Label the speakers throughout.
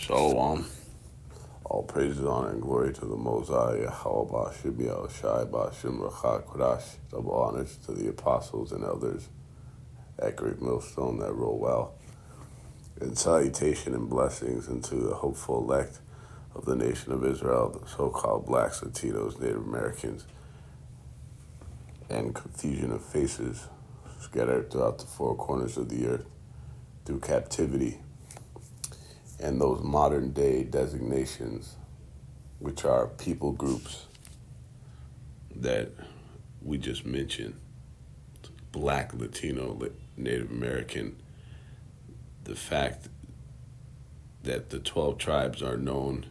Speaker 1: Shalom. All praises, honor, and glory to the Most High, Yahweh Ba'ashem Shai Ba'ashem Rachak Kodash. Double honors to the apostles and elders at Great Millstone that roll well. And salutation and blessings into the hopeful elect of the nation of Israel, the so-called blacks, Latinos, Native Americans, and confusion of faces scattered throughout the four corners of the earth through captivity. And those modern day designations, which are people groups that we just mentioned, Black, Latino, Native American, the fact that the 12 tribes are known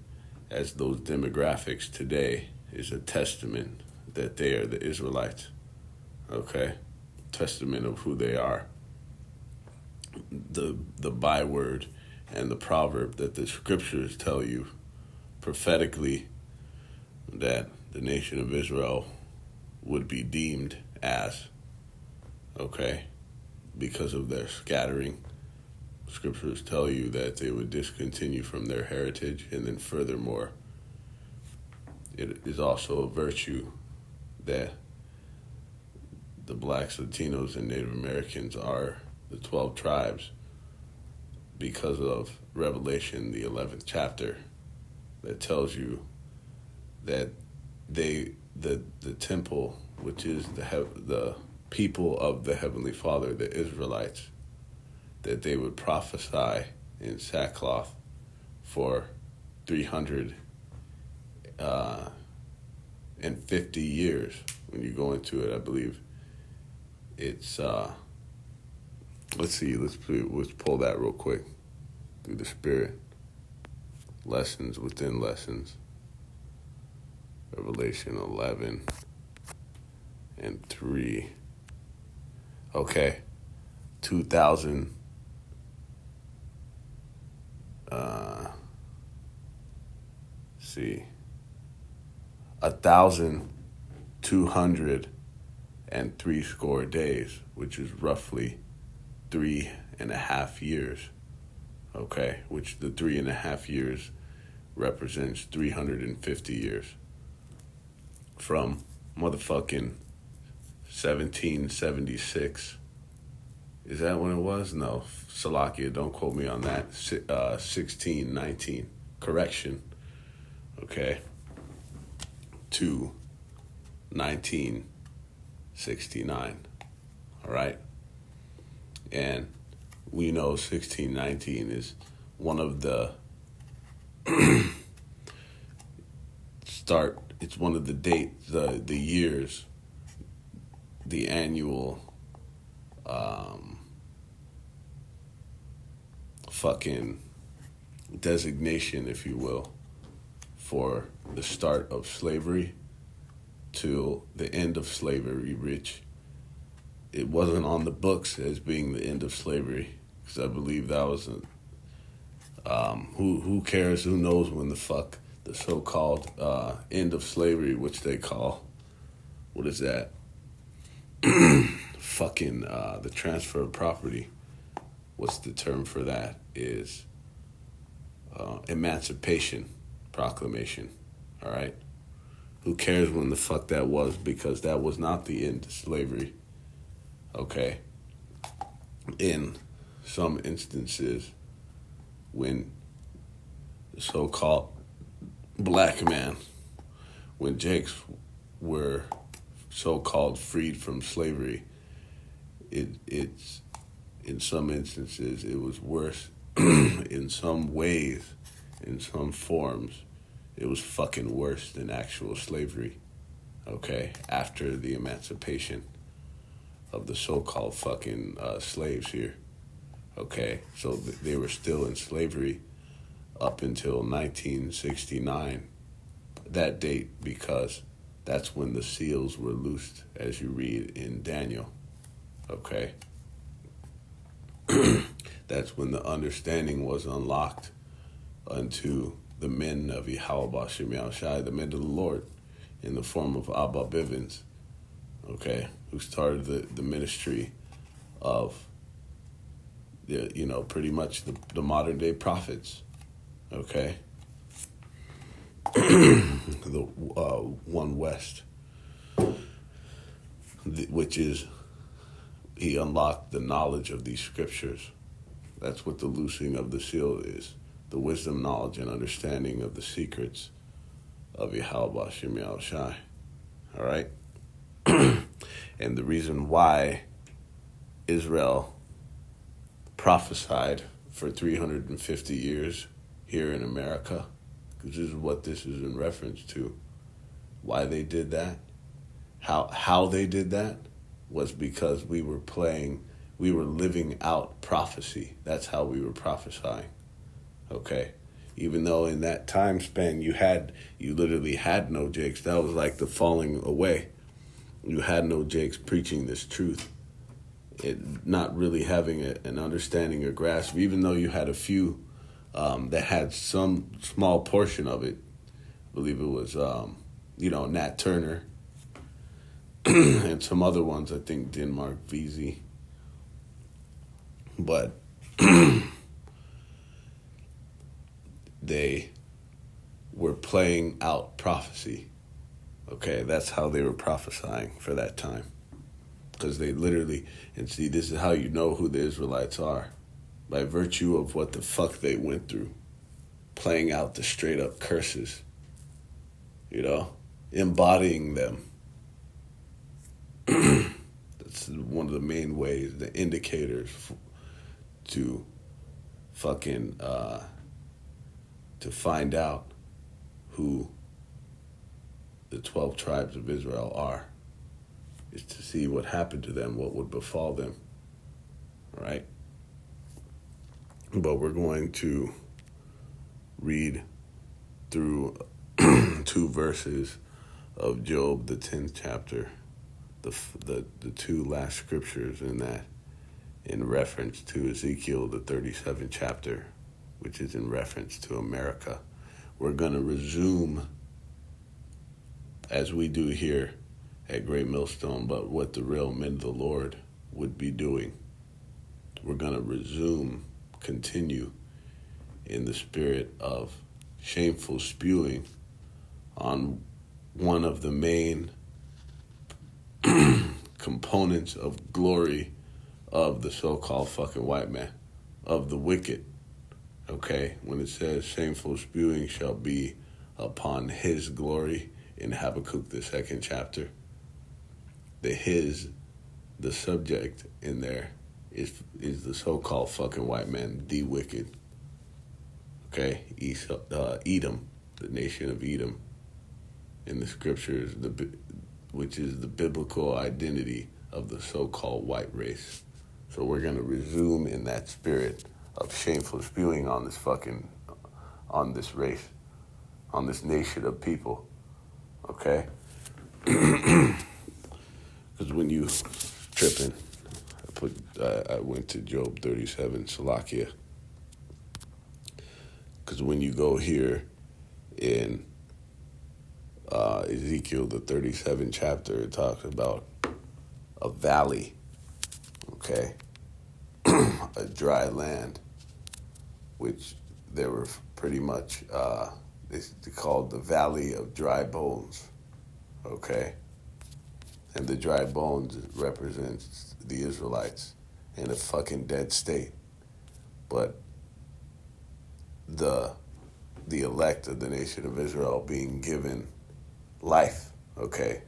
Speaker 1: as those demographics today is a testament that they are the Israelites, okay? Testament of who they are. The byword and the proverb that the scriptures tell you prophetically that the nation of Israel would be deemed as, okay, because of their scattering. Scriptures tell you that they would discontinue from their heritage, and then furthermore, it is also a virtue that the blacks, Latinos, and Native Americans are the 12 tribes because of Revelation, the 11th chapter, that tells you that the temple, which is the people of the Heavenly Father, the Israelites, that they would prophesy in sackcloth for 350 years. When you go into it, I believe it's let's pull that real quick through the Spirit. Lessons within lessons. Revelation 11 and 3. Okay. 2,000. See. 1,203 score days, which is roughly 3.5 years. Okay, which the 3.5 years represents 350 years. From motherfucking 1776. Is that when it was? No, Salakia, don't quote me on that. 1619. Correction. Okay. To 1969. All right. And we know 1619 is one of the it's one of the dates, the years, the annual fucking designation, if you will, for the start of slavery to the end of slavery, which it wasn't on the books as being the end of slavery, because I believe that was who cares, who knows when the fuck the so-called end of slavery, which they call, what is that? Fucking the transfer of property. What's the term for that? Is Emancipation Proclamation. All right? Who cares when the fuck that was, because that was not the end of slavery. Okay? In some instances, when the so-called black man, when Jakes were so-called freed from slavery, it's in some instances it was worse. In some ways, in some forms, it was fucking worse than actual slavery. Okay, after the emancipation of the so-called fucking slaves here. Okay, so they were still in slavery up until 1969, that date, because that's when the seals were loosed, as you read in Daniel. Okay? That's when the understanding was unlocked unto the men of Yahweh Ba'ashem Shai, the men of the Lord, in the form of Abba Bivens, okay, who started the ministry of, pretty much the modern day prophets, okay? The one west, which is he unlocked the knowledge of these scriptures. That's what the loosing of the seal is. The wisdom, knowledge, and understanding of the secrets of Yahweh Hashem Yahushai. All right? And the reason why Israel prophesied for 350 years here in America, because this is what this is in reference to. Why they did that, how they did that, was because we were living out prophecy. That's how we were prophesying. Okay? Even though in that time span you literally had no Jakes. That was like the falling away. You had no Jakes preaching this truth. It not really having an understanding or grasp, even though you had a few that had some small portion of it. I believe it was, Nat Turner and some other ones, I think Denmark VZ. But they were playing out prophecy. Okay, that's how they were prophesying for that time. Because they literally, and see, this is how you know who the Israelites are. By virtue of what the fuck they went through. Playing out the straight up curses. Embodying them. That's one of the main ways, the indicators to fucking, to find out who the 12 tribes of Israel are, is to see what happened to them, what would befall them, right? But we're going to read through 2 verses of Job, the 10th chapter, the 2 last scriptures in that, in reference to Ezekiel, the 37th chapter, which is in reference to America. We're going to resume, as we do here at Great Millstone, but what the real men of the Lord would be doing. We're going to continue in the spirit of shameful spewing on one of the main components of glory of the so-called fucking white man, of the wicked. Okay, when it says shameful spewing shall be upon his glory in Habakkuk, the 2nd chapter, the subject in there is the so-called fucking white man, the wicked. Okay, Edom, the nation of Edom, in the scriptures, which is the biblical identity of the so-called white race. So we're going to resume in that spirit of shameful spewing on this race, on this nation of people, okay? Because when you tripping, I went to Job 37, Salakia. Because when you go here in Ezekiel, the 37th chapter, it talks about a valley, okay? A dry land, which they were pretty much, they called the Valley of Dry Bones, okay? And the dry bones represents the Israelites in a fucking dead state. But the elect of the nation of Israel being given life, okay?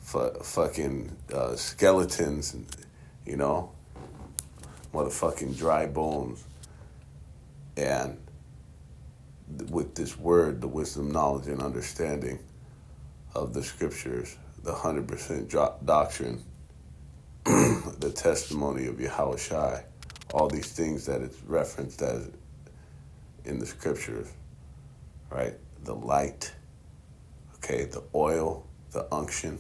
Speaker 1: Fucking skeletons, motherfucking dry bones. And with this word, the wisdom, knowledge, and understanding of the scriptures, the 100% doctrine, the testimony of Yahushai, all these things that it's referenced as in the scriptures, right? The light, okay, the oil, the unction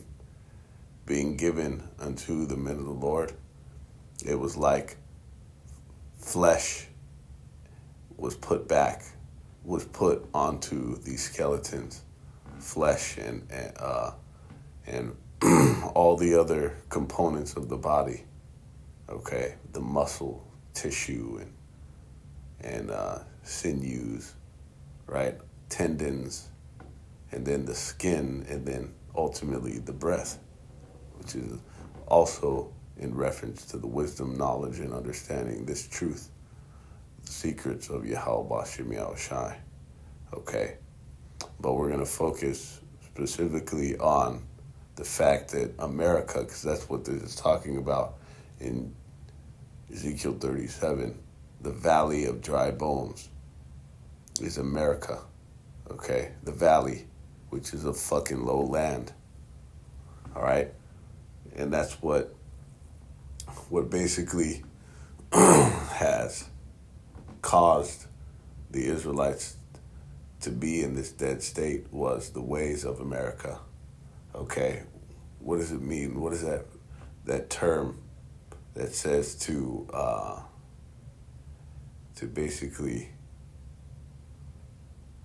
Speaker 1: being given unto the men of the Lord. It was like flesh was put onto these skeletons, flesh and all the other components of the body, okay, the muscle, tissue, and sinews, right? Tendons, and then the skin, and then ultimately the breath, which is also in reference to the wisdom, knowledge, and understanding this truth, the secrets of Yahweh Bashem Yahushai. Okay? But we're going to focus specifically on the fact that America, because that's what this is talking about in Ezekiel 37, the valley of dry bones is America. Okay? The valley, which is a fucking low land. All right? And that's what basically has caused the Israelites to be in this dead state was the ways of America. Okay? What does it mean? What is that term that says to basically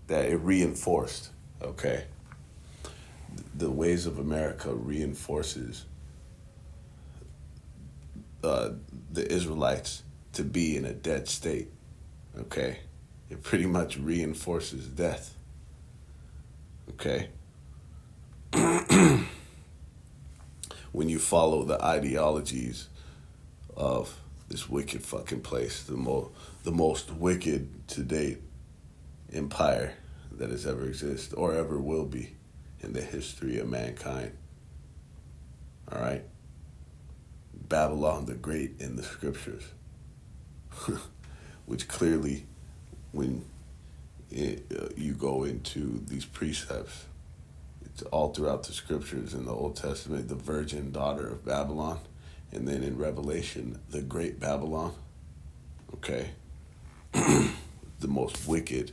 Speaker 1: that it reinforced, okay? The ways of America reinforces the Israelites to be in a dead state, okay? It pretty much reinforces death, okay? When you follow the ideologies of this wicked fucking place, the most wicked to date empire that has ever existed or ever will be in the history of mankind. All right? Babylon the Great in the scriptures, which clearly, when you go into these precepts, it's all throughout the scriptures. In the Old Testament, the virgin daughter of Babylon, and then in Revelation, the Great Babylon. Okay? The most wicked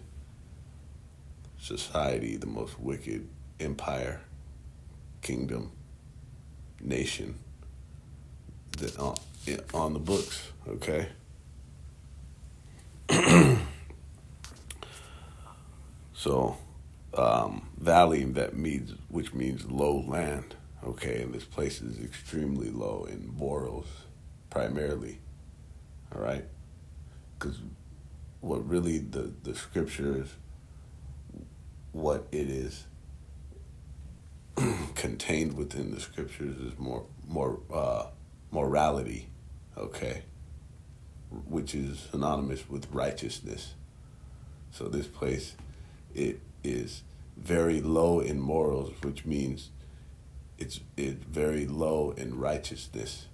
Speaker 1: society, the most wicked empire, kingdom, nation that on the books, okay? So, valley, which means low land, okay? And this place is extremely low in morals, primarily, all right? Because what really the scriptures, what it is contained within the scriptures is more morality, okay, which is synonymous with righteousness. So this place, it is very low in morals, which means it's very low in righteousness.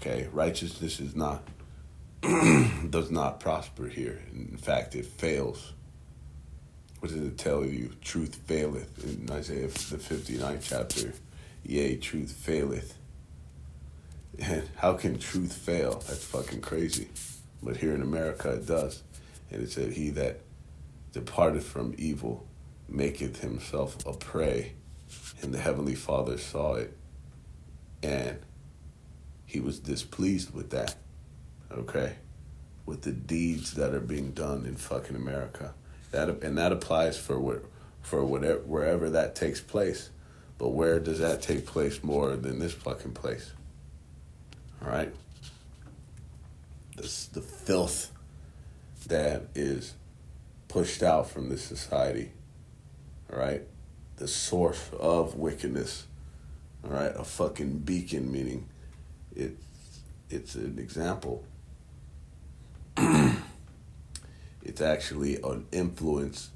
Speaker 1: Okay, righteousness is not does not prosper here. In fact, it fails. What does it tell you? Truth faileth in Isaiah the 59th chapter. Yea, truth faileth. And how can truth fail? That's fucking crazy. But here in America it does. And it said, he that departed from evil maketh himself a prey. And the Heavenly Father saw it. And he was displeased with that. Okay? With the deeds that are being done in fucking America. That applies for whatever, wherever that takes place. But where does that take place more than this fucking place? All right? The filth that is pushed out from this society. All right? The source of wickedness. All right? A fucking beacon, meaning it's an example. It's actually an influence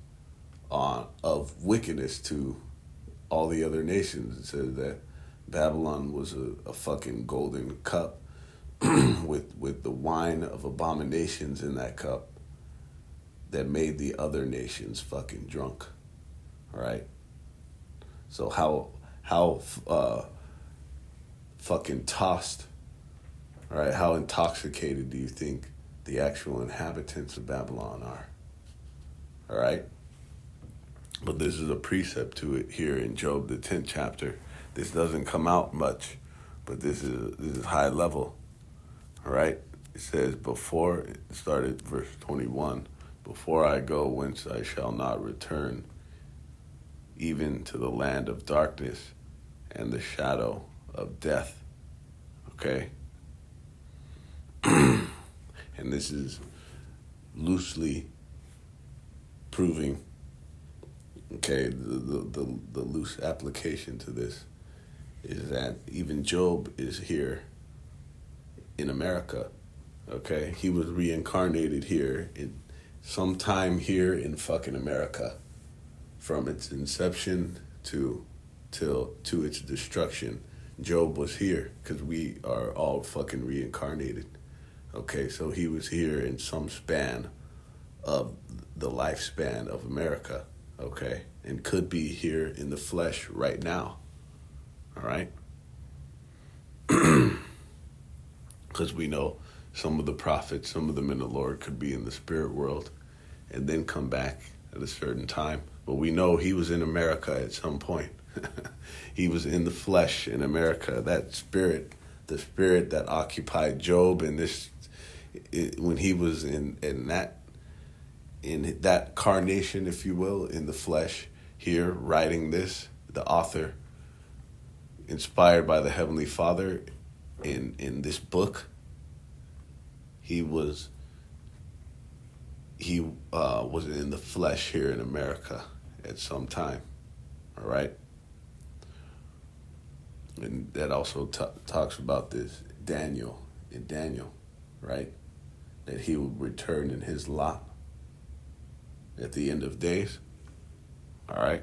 Speaker 1: of wickedness to all the other nations. It says that Babylon was a fucking golden cup with the wine of abominations in that cup that made the other nations fucking drunk. All right? So how fucking tossed, all right, how intoxicated do you think the actual inhabitants of Babylon are? All right? But this is a precept to it here in Job, the 10th chapter. This doesn't come out much, but this is high level. All right? It says, before, it started verse 21, before I go whence I shall not return, even to the land of darkness and the shadow of death. Okay? And this is loosely proving, okay, the loose application to this is that even Job is here in America, okay? He was reincarnated here in sometime here in fucking America, from its inception to its destruction. Job was here because we are all fucking reincarnated. Okay, so he was here in some span of the lifespan of America, okay, and could be here in the flesh right now, all right? Because we know some of the prophets, some of them in the Lord could be in the spirit world and then come back at a certain time. But we know he was in America at some point. He was in the flesh in America. That spirit, the spirit that occupied Job in this, when he was in that carnation, if you will, in the flesh, here writing this, the author, inspired by the Heavenly Father, in this book, he was in the flesh here in America at some time, all right? And that also talks about this in Daniel, right? That he would return in his lot at the end of days, all right?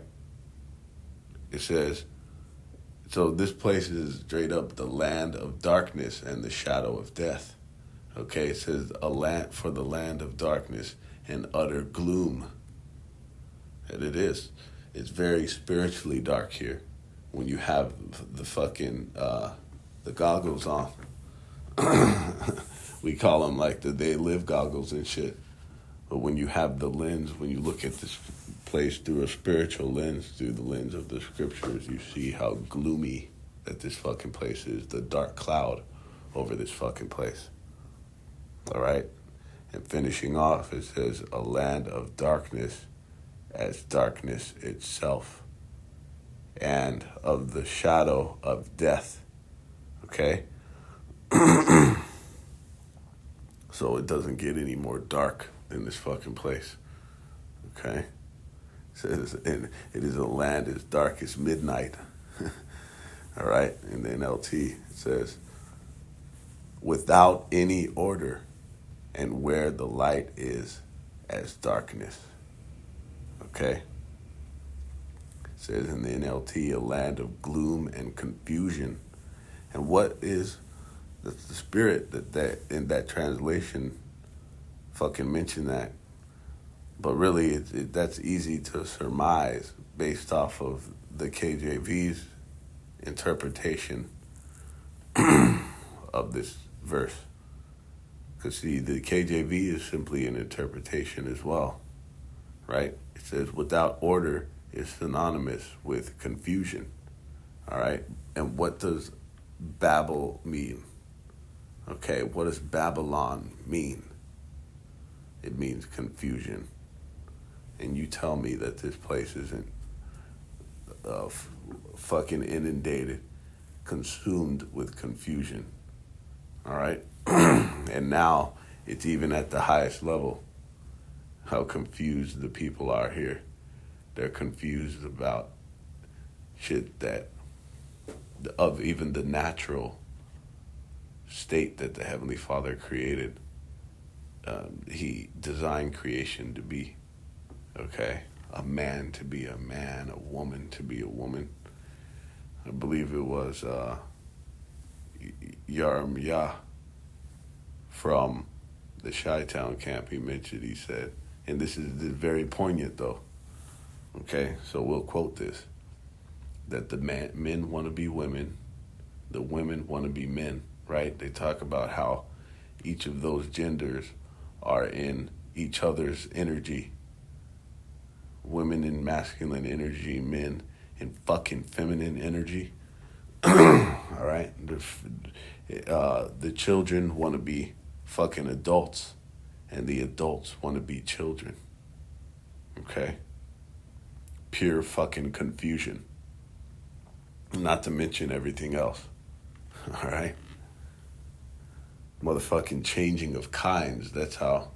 Speaker 1: It says, so this place is straight up the land of darkness and the shadow of death. Okay, it says a land for the land of darkness and utter gloom. And it is. It's very spiritually dark here when you have the fucking the goggles on. We call them like the They Live goggles and shit. But when you have the lens, when you look at this place through a spiritual lens, through the lens of the scriptures, you see how gloomy that this fucking place is, the dark cloud over this fucking place. All right? And finishing off, it says, a land of darkness as darkness itself, and of the shadow of death. Okay? So it doesn't get any more dark than this fucking place. Okay? It says, and it is a land as dark as midnight. All right? In the NLT, it says, without any order, and where the light is as darkness. Okay? It says in the NLT, a land of gloom and confusion. And what is the spirit that in that translation fucking mentioned that? But really, that's easy to surmise based off of the KJV's interpretation of this verse. Because, see, the KJV is simply an interpretation as well, right? It says, without order is synonymous with confusion, all right? And what does Babel mean? Okay, what does Babylon mean? It means confusion. And you tell me that this place isn't fucking inundated, consumed with confusion, all right? And now it's even at the highest level how confused the people are here. They're confused about shit that, of even the natural state that the Heavenly Father created. He designed creation to be, okay? A man to be a man, a woman to be a woman. I believe it was Yarmiyah from the Chi-Town camp. He mentioned, he said, and this is very poignant though, okay? So we'll quote this, that the men want to be women, the women want to be men, right? They talk about how each of those genders are in each other's energy. Women in masculine energy, men in fucking feminine energy. All right? The children want to be fucking adults, and the adults want to be children. Okay? Pure fucking confusion. Not to mention everything else. All right? Motherfucking changing of kinds. That's how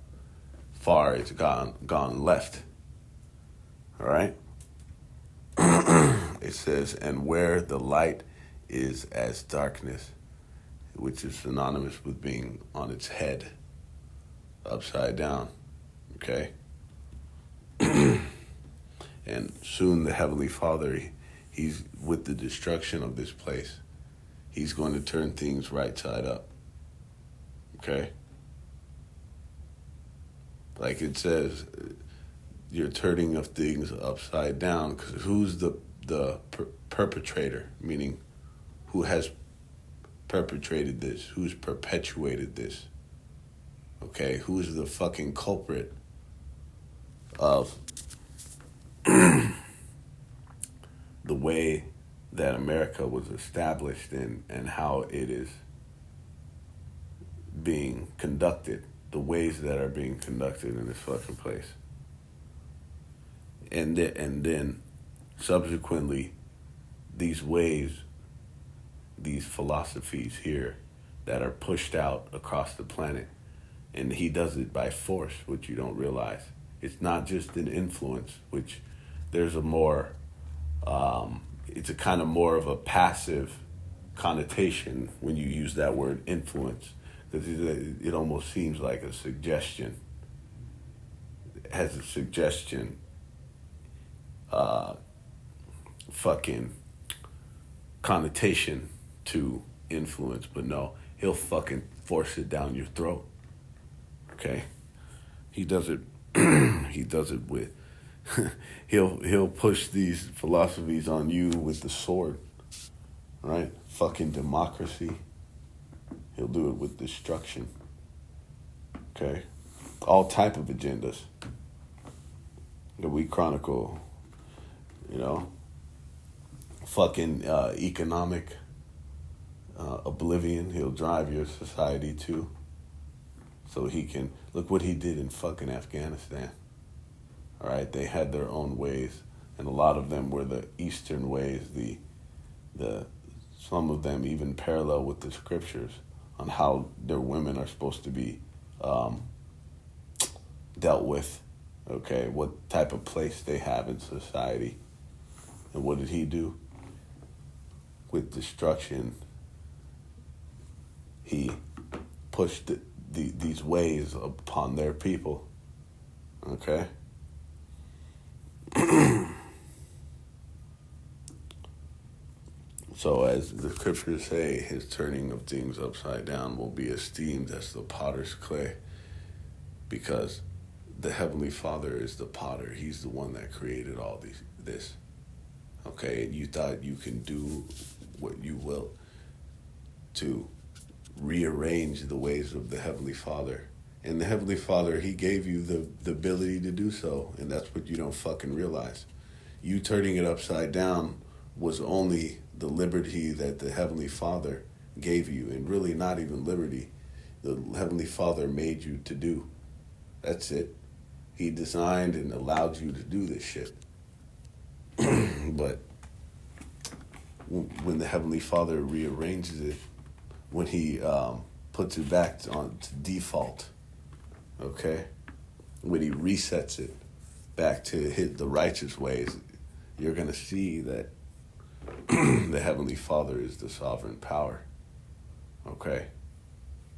Speaker 1: far it's gone left. All right? It says, and where the light is as darkness, which is synonymous with being on its head, upside down. Okay? And soon the Heavenly Father, he's with the destruction of this place. He's going to turn things right side up. Okay? Like it says, you're turning of things upside down, because who's the perpetrator? Meaning, who has perpetrated this? Who's perpetuated this? Okay? Who's the fucking culprit of the way that America was established and how it is being conducted, the ways that are being conducted in this fucking place. And then subsequently, these ways, these philosophies here that are pushed out across the planet, and he does it by force, which you don't realize. It's not just an influence, which there's a more, it's a kind of more of a passive connotation when you use that word influence, because it almost seems like a suggestion. It has a suggestion, fucking connotation to influence, but no, he'll fucking force it down your throat. Okay? He does it. He does it with. he'll push these philosophies on you with the sword, right? Fucking democracy. He'll do it with destruction. Okay, all type of agendas that we chronicle. You know, fucking economic oblivion. He'll drive your society to. So he can, look what he did in fucking Afghanistan. All right, they had their own ways, and a lot of them were the Eastern ways. The some of them even parallel with the scriptures on how their women are supposed to be dealt with. Okay, what type of place they have in society, and what did he do? With destruction, he pushed these ways upon their people. Okay? So as the scriptures say, his turning of things upside down will be esteemed as the potter's clay, because the Heavenly Father is the potter. He's the one that created all this. Okay? And you thought you can do what you will to rearrange the ways of the Heavenly Father. And the Heavenly Father, he gave you the ability to do so, and that's what you don't fucking realize. You turning it upside down was only the liberty that the Heavenly Father gave you, and really not even liberty. The Heavenly Father made you to do. That's it. He designed and allowed you to do this shit. But when the Heavenly Father rearranges it, when he puts it back on to default, okay? When he resets it back to the righteous ways, you're going to see that the Heavenly Father is the sovereign power, okay?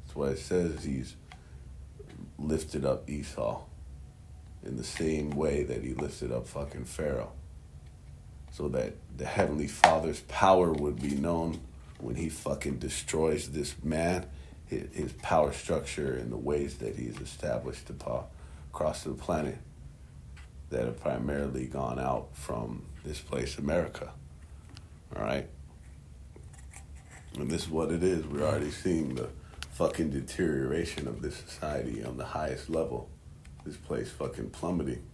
Speaker 1: That's why it says he's lifted up Esau in the same way that he lifted up fucking Pharaoh, so that the Heavenly Father's power would be known when he fucking destroys this man, his power structure and the ways that he's established across the planet that have primarily gone out from this place, America. All right? And this is what it is. We're already seeing the fucking deterioration of this society on the highest level. This place fucking plummeting.